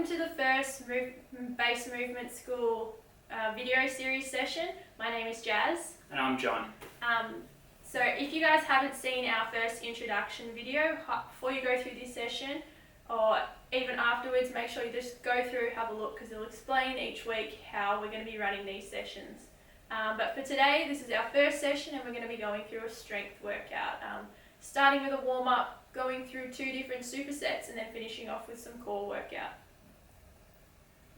welcome to the first Base Movement School video series session. My name is Jazz. And I'm John. So if you guys haven't seen our first introduction video, before you go through this session, or even afterwards, make sure you just go through, have a look, because it'll explain each week how we're going to be running these sessions. But for today, this is our first session and we're going to be going through a strength workout. Starting with a warm-up, going through 2 different supersets and then finishing off with some core workout.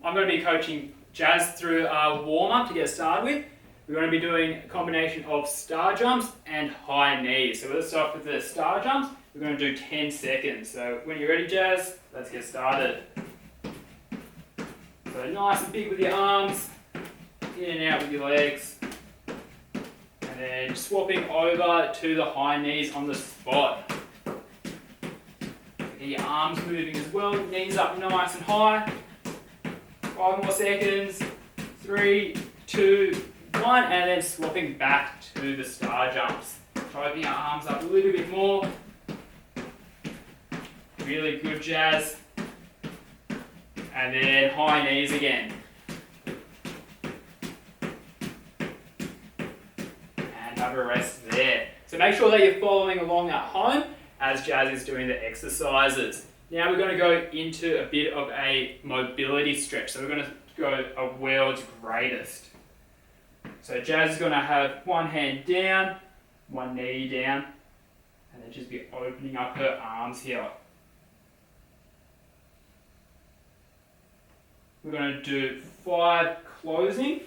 I'm going to be coaching Jazz through our warm-up to get started with. We're going to be doing a combination of star jumps and high knees. So let's start with the star jumps. We're going to do 10 seconds. So when you're ready, Jazz, let's get started. So nice and big with your arms, in and out with your legs. And then swapping over to the high knees on the spot. Get your arms moving as well, knees up nice and high. 5 more seconds, 3, 2, 1, and then swapping back to the star jumps. Try opening your arms up a little bit more. Really good, Jazz. And then high knees again. And have a rest there. So make sure that you're following along at home as Jazz is doing the exercises. Now we're going to go into a bit of a mobility stretch. So we're going to go a world's greatest. So Jazz is going to have one hand down, one knee down, and then just be opening up her arms here. We're going to do 5 closing,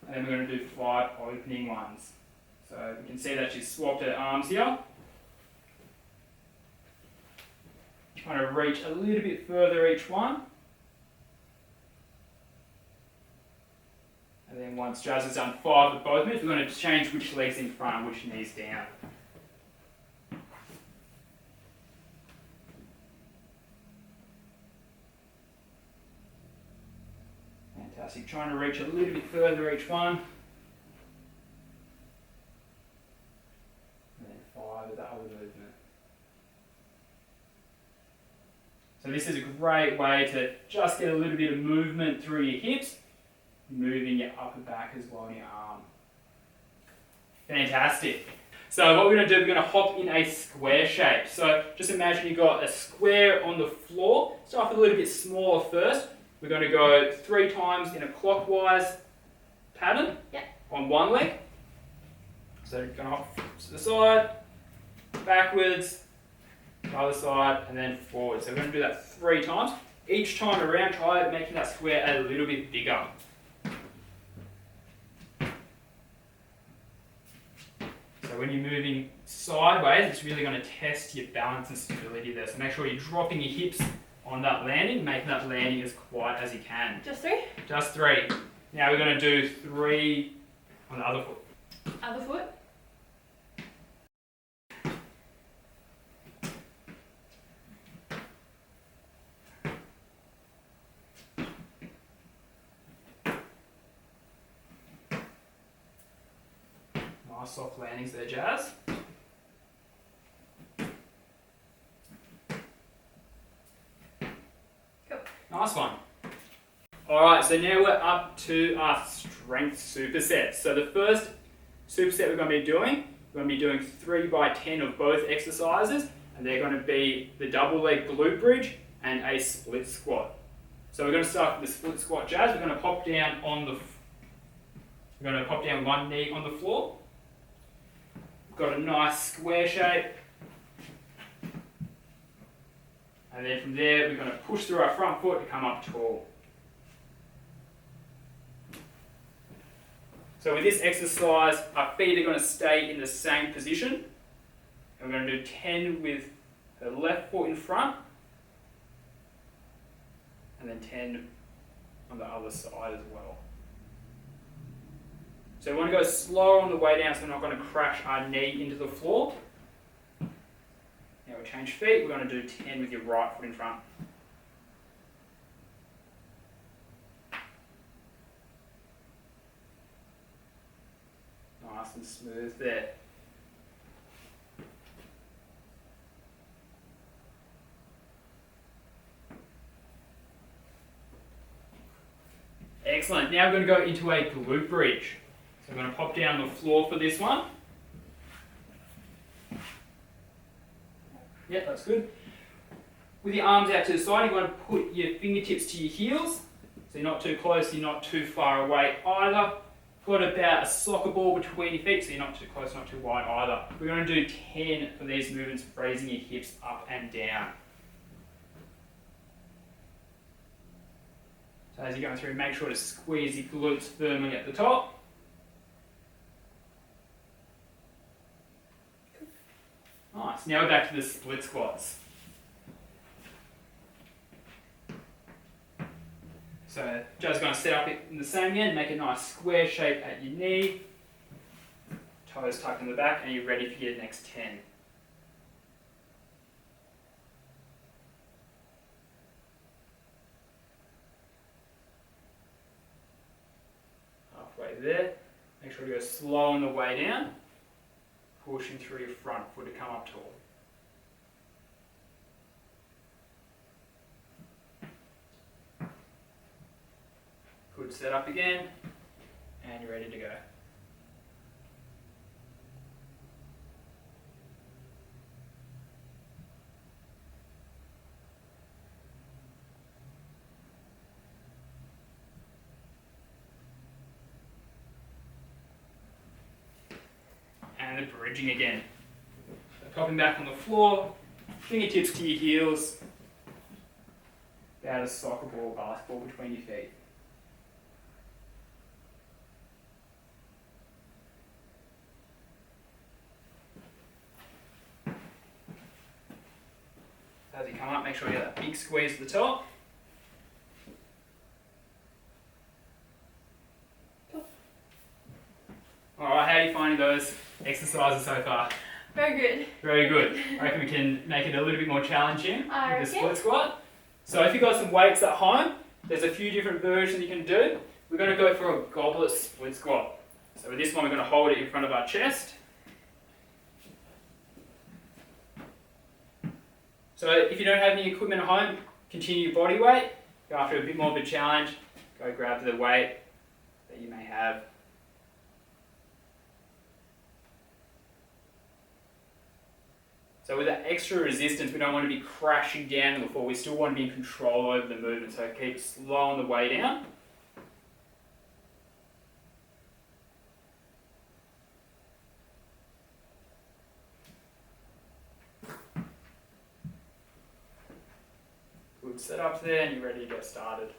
and then we're going to do 5 opening ones. So we can see that she's swapped her arms here. Trying to reach a little bit further each one. And then once Jazz has done 5 with both moves, we're going to change which legs in front and which knees down. Fantastic. Trying to reach a little bit further each one. And then 5 with the other movement. So this is a great way to just get a little bit of movement through your hips, moving your upper back as well in your arm. Fantastic. So what we're going to do, we're going to hop in a square shape. So just imagine you've got a square on the floor. Start with a little bit smaller first. We're going to go 3 times in a clockwise pattern on one leg. So you're going to hop to the side, backwards, the other side, and then forward. So we're going to do that 3 times. Each time around, try making that square a little bit bigger. So when you're moving sideways, it's really going to test your balance and stability there. So make sure you're dropping your hips on that landing, making that landing as quiet as you can. Just 3? Just 3. Now we're going to do 3 on the other foot. Other foot? Nice soft landings there, Jazz. Cool. Nice one. Alright, so now we're up to our strength supersets. So the first superset we're going to be doing 3 by 10 of both exercises, and they're going to be the double leg glute bridge and a split squat. So we're going to start with the split squat, Jazz. We're going to pop down one knee on the floor. Got a nice square shape, and then from there we're going to push through our front foot to come up tall. So with this exercise, our feet are going to stay in the same position, and we're going to do 10 with the left foot in front, and then 10 on the other side as well. So we want to go slower on the way down so we're not going to crash our knee into the floor. Now we'll change feet. We're going to do 10 with your right foot in front. Nice and smooth there. Excellent. Now we're going to go into a glute bridge. So I'm going to pop down on the floor for this one. Yep, that's good. With your arms out to the side, you want to put your fingertips to your heels. So you're not too close, you're not too far away either. Got about a soccer ball between your feet, so you're not too close, not too wide either. We're going to do 10 for these movements, raising your hips up and down. So as you're going through, make sure to squeeze your glutes firmly at the top. Nice. Now we're back to the split squats. So Joe's going to set up in the same again, make a nice square shape at your knee, toes tucked in the back, and you're ready for your next 10. Halfway there. Make sure to go slow on the way down, pushing through your front foot to come up tall. Good, set up again, and you're ready to go. And the bridging again. So popping back on the floor, fingertips to your heels, about a soccer ball, basketball between your feet. As you come up, make sure you get that big squeeze at the top. Alright, how are you finding those exercises so far? Very good. Very good. I reckon we can make it a little bit more challenging I with the reckon. split squat. So if you've got some weights at home, there's a few different versions you can do. We're going to go for a goblet split squat. So with this one, we're going to hold it in front of our chest. So if you don't have any equipment at home, continue your body weight. Go after a bit more of a challenge. Go grab the weight that you may have. So with that extra resistance, we don't want to be crashing down on the floor. We still want to be in control over the movement. So keep slow on the way down. Good, set up there and you're ready to get started.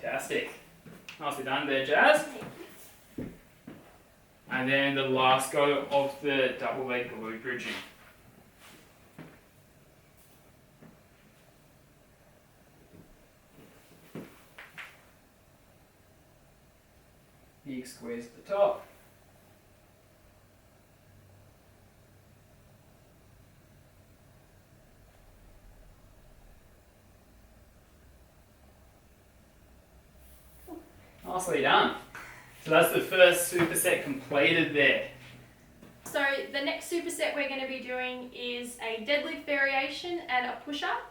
Fantastic. Nicely done there, Jazz. And then the last go of the double leg glute bridging. Big squeeze at the top. Nicely done. So that's the first superset completed there. So the next superset we're going to be doing is a deadlift variation and a push-up.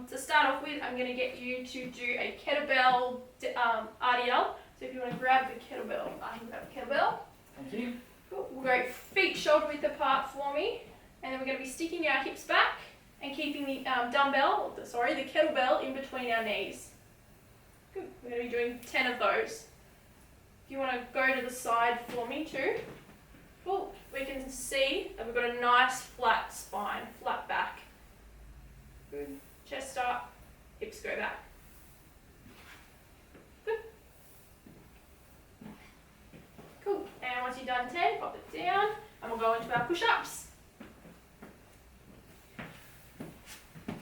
To start off with, I'm going to get you to do a kettlebell RDL. So if you want to grab the kettlebell, I can grab the kettlebell. Thank you. Cool. We'll go feet shoulder width apart for me, and then we're going to be sticking our hips back and keeping the the kettlebell in between our knees. Good. We're going to be doing 10 of those. If you want to go to the side for me too. Cool. We can see that we've got a nice flat spine, flat back. Good. Chest up, hips go back. Good. Cool. And once you've done 10, pop it down, and we'll go into our push-ups.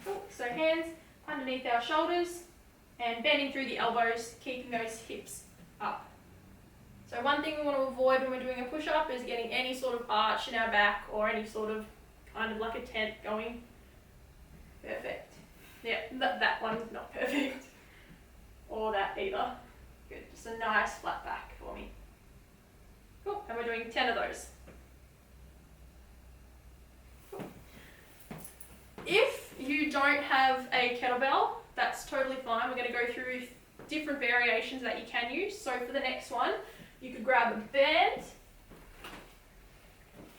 Cool. So hands underneath our shoulders and bending through the elbows, keeping those hips up. So one thing we want to avoid when we're doing a push-up is getting any sort of arch in our back or any sort of kind of like a tent going. Perfect. Yeah, that one's not perfect. Or that either. Good. Just a nice flat back for me. Cool. And we're doing 10 of those. Cool. If you don't have a kettlebell, that's totally fine. We're going to go through different variations that you can use. So for the next one, you could grab a band.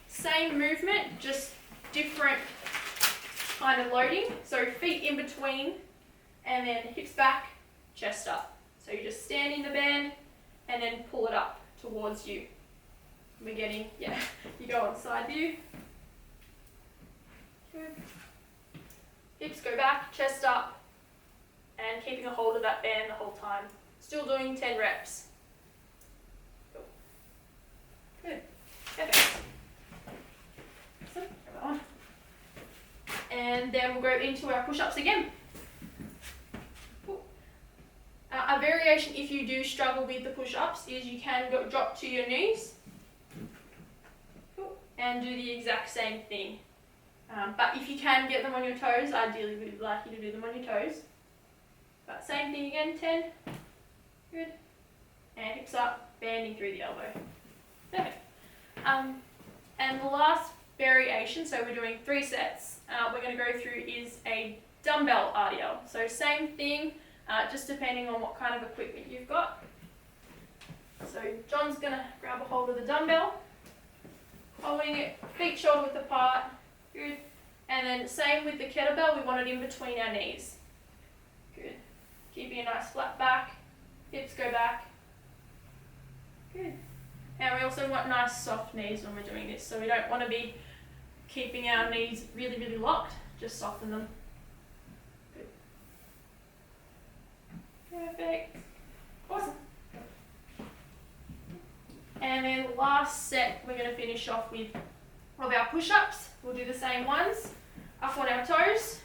Same movement, just different kind of loading. So feet in between and then hips back, chest up. So you just stand in the band and then pull it up towards you. We're getting, yeah, you go on side view. Good. Hips go back, chest up, and keeping a hold of that band the whole time. Still doing 10 reps. Cool. Good. Perfect. Awesome. Come on. And then we'll go into our push-ups again. Cool. A variation, if you do struggle with the push-ups, is you can drop to your knees. Cool. And do the exact same thing. But if you can get them on your toes, ideally we'd like you to do them on your toes. But same thing again, 10. Good. And hips up, banding through the elbow. Perfect. And the last variation, so we're doing 3 sets, we're going to go through is a dumbbell RDL. So same thing, just depending on what kind of equipment you've got. So John's going to grab a hold of the dumbbell, holding it feet shoulder width apart. Good. And then same with the kettlebell, we want it in between our knees. Good. Keeping a nice flat back, hips go back. Good. And we also want nice soft knees when we're doing this, so we don't want to be keeping our knees really, really locked, just soften them. Good. Perfect. Awesome. And then last set, we're going to finish off with of our push-ups. We'll do the same ones, up on our toes.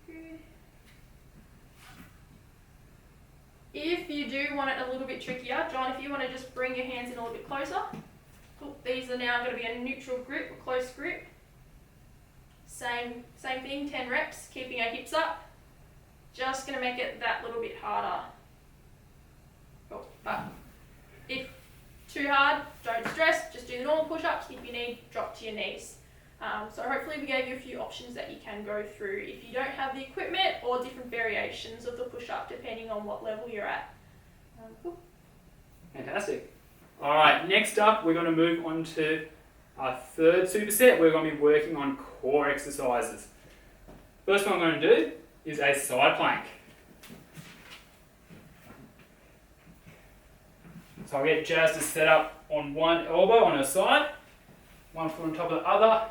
Good. If you do want it a little bit trickier, John, if you want to just bring your hands in a little bit closer. Cool. These are now going to be a neutral grip, a close grip. Same thing, 10 reps, keeping our hips up. Just going to make it that little bit harder. Cool. But if too hard, don't stress, just do the normal push-ups. If you need, drop to your knees. So hopefully we gave you a few options that you can go through if you don't have the equipment, or different variations of the push-up depending on what level you're at. Cool. Fantastic. All right, next up we're going to move on to our third superset. We're going to be working on core exercises. First one I'm going to do is a side plank. So I'll get Jazz to set up on one elbow on her side, one foot on top of the other.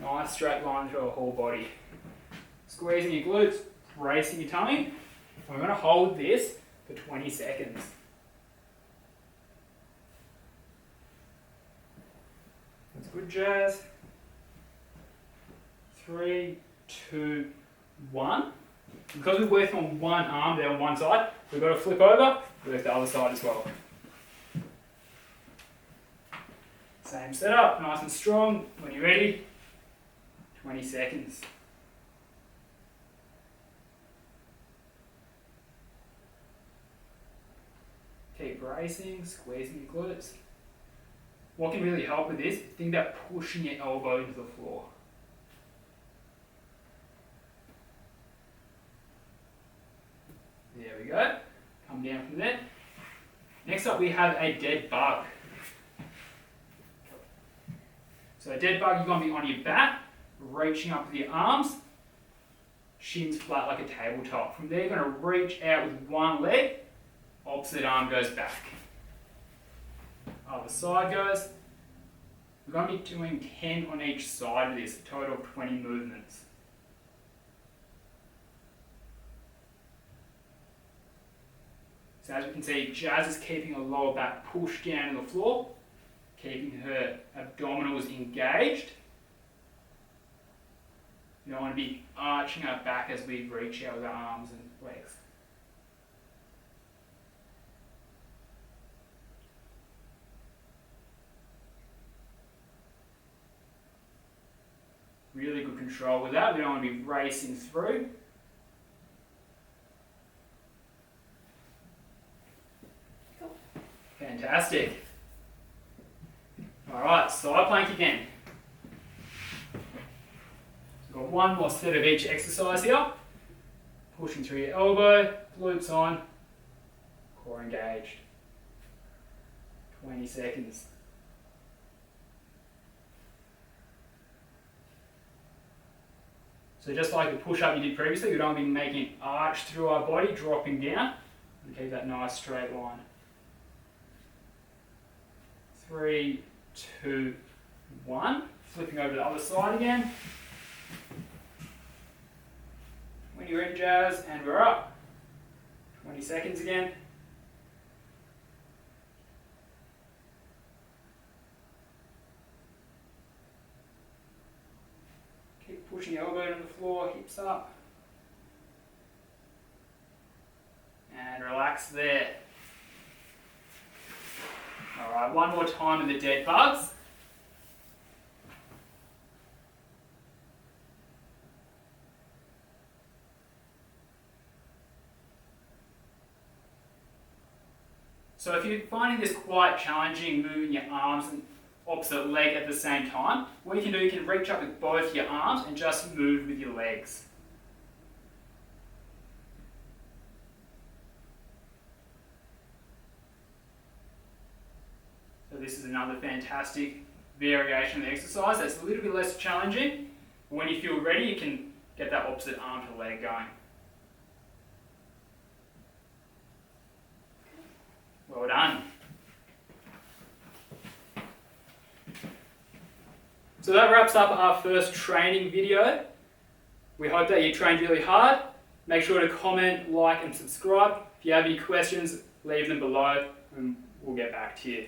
Nice straight line through her whole body. Squeezing your glutes, bracing your tummy. And we're going to hold this for 20 seconds. That's good, Jazz. 3, 2, 1. Because we're working on one arm there on one side, we've got to flip over, work the other side as well. Same setup, nice and strong. When you're ready, 20 seconds. Keep bracing, squeezing your glutes. What can really help with this, think about pushing your elbow into the floor. There we go. Come down from there. Next up we have a dead bug. So a dead bug, you're going to be on your back, reaching up with your arms, shins flat like a tabletop. From there, you're going to reach out with one leg, opposite arm goes back. Other side goes. We're going to be doing 10 on each side of this, a total of 20 movements. So as we can see, Jazz is keeping her lower back pushed down to the floor, keeping her abdominals engaged. You don't want to be arching our back as we reach out with our arms and legs. Really good control with that. We don't want to be racing through. Cool. Fantastic. Alright, side plank again. We've got one more set of each exercise here. Pushing through your elbow, glutes on, core engaged. 20 seconds. So just like the push-up you did previously, we don't want to be making an arch through our body, dropping down, and keep that nice straight line. 3, 2, 1. Flipping over to the other side again. When you're in, Jazz, and we're up. 20 seconds again. Keep pushing your elbow on the floor, hips up. And relax there. Alright, one more time in the dead bugs. So if you're finding this quite challenging, moving your arms and opposite leg at the same time, what you can do, you can reach up with both your arms and just move with your legs. So this is another fantastic variation of the exercise that's a little bit less challenging. When you feel ready, you can get that opposite arm to leg going. Well done. So that wraps up our first training video. We hope that you trained really hard. Make sure to comment, like and subscribe. If you have any questions, leave them below and we'll get back to you.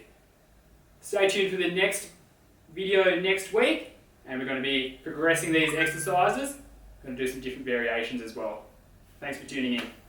Stay tuned for the next video next week, and we're going to be progressing these exercises. We're going to do some different variations as well. Thanks for tuning in.